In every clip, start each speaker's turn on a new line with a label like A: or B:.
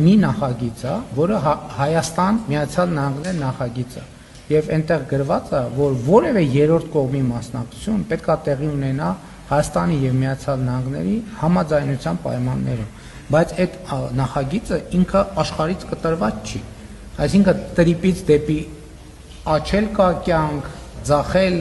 A: մի նախագիծ է, որը Հայաստան Միացյալ Նահանգներ նախագիծ է, եւ այնտեղ գրված է, որ որևէ երրորդ կողմի մասնակցություն պետք է տեղի ունենա Հայաստանի եւ Միացյալ Նահանգների համաձայնության պայմաններում, բայց այդ նախագիծը ինքը աշխարհից կտրված չի, այսինքն տրիպից դեպի աչել կա կյանք, ձախել,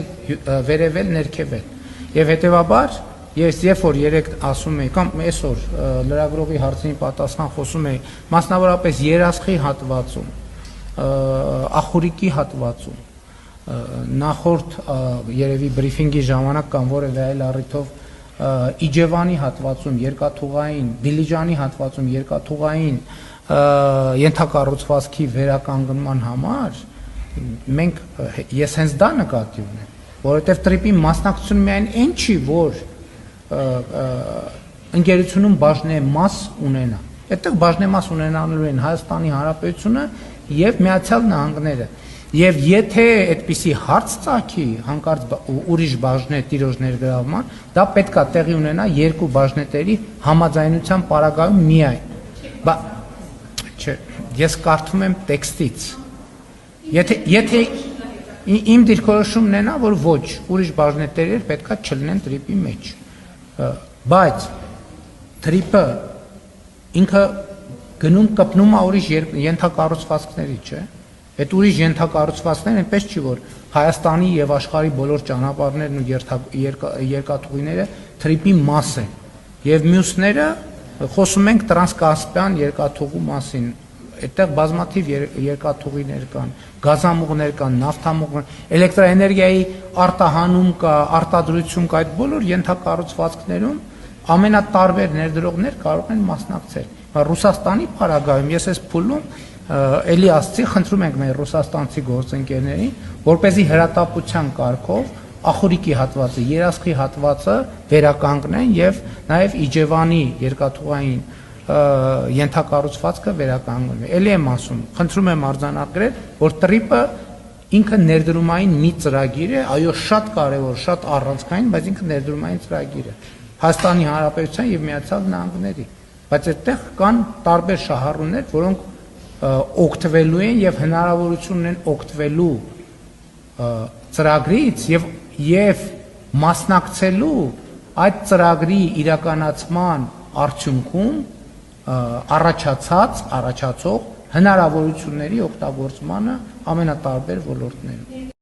A: վերևել, ներքևել, եւ հետեւաբար ես երբ որ երեք ասում եի կամ այսօր լրագրողի հարցին պատասխան խոսում եի մասնավորապես երասխի հատվածում, ախուրիկի հատվածում, նախորդ երևի բրիֆինգի ժամանակ կամ որևէ այլ առիթով Իջևանի հատվածում երկաթուղային, Դիլիջանի հատվածում երկաթուղային ենթակառուցվածքի վերականգնման համար մենք ես հենց դա նկատի ունեմ, որովհետև տրիպի մասնակցությունը միայն այն չի, որ ընկերությունում բաժնեմաս ունենա, այդտեղ բաժնեմաս ունենալու են Հայաստանի Հանրապետությունը եւ Միացյալ Նահանգները, եւ եթե այդպիսի հարց ծագի հանկարծ ուրիշ բաժնե տիրոջ ներգրավման, դա պետք է տեղի ունենա երկու բաժնետերի համաձայնության պարագայում միայն։ Չէ, ես կարդում եմ տեքստից։ Եթե իմ դիրքորոշումն է նա, որ ոչ, ուրիշ բաժնետերեր պետքա չլինեն տրիպի մեջ, բայց տրիպը ինքը գնում կպնում է ուրիշ ենթակառուցվածքների, չէ, այդ ուրիշ ենթակառուցվածքները այնպես չի, որ Հայաստանի եւ աշխարհի բոլոր ճանապարհներն ու երկաթուղիները տրիպի մաս են, եւ մյուսները խոսում ենք տրանսկասպյան երկաթուղու մասին, այդտեղ բազմաթիվ երկաթուղիներ կան, գազամուղներ կան, նավթամուղներ, էլեկտրաէներգիայի արտահանում կա, արտադրություն կա, այդ բոլոր ենթակառուցվածքներում ամենատարբեր ներդրողներ կարող են մասնակցել։ Ռուսաստանի պարագայում ես այս փուլում էլի ասցի, խնդրում ենք մեր ռուսաստանցի գործընկերներին, որպեսզի հրատապության կարգով ախուրիկի հատվածը, երասխի հատվածը վերականգնեն եւ նաեւ Իջևանի երկաթուղային ենթակառուցվածքը վերականգնվի։ Էլի եմ ասում, խնդրում եմ արձանագրել, որ տրիպը ինքը ներդրումային մի ծրագիր է, այո, շատ կարևոր, շատ առանցքային, բայց ինքը ներդրումային ծրագիր է Հայաստանի Հանրապետության եւ Միացյալ Նահանգների, բայց այդտեղ կան տարբեր շահառուներ, որոնք օգտվելու են եւ հնարավորություն ունեն օգտվելու ծրագրից եւ մասնակցելու այդ ծրագրի իրականացման արդյունքում առաջացող հնարավորությունների օգտագործմանը ամենատարբեր ոլորտներում։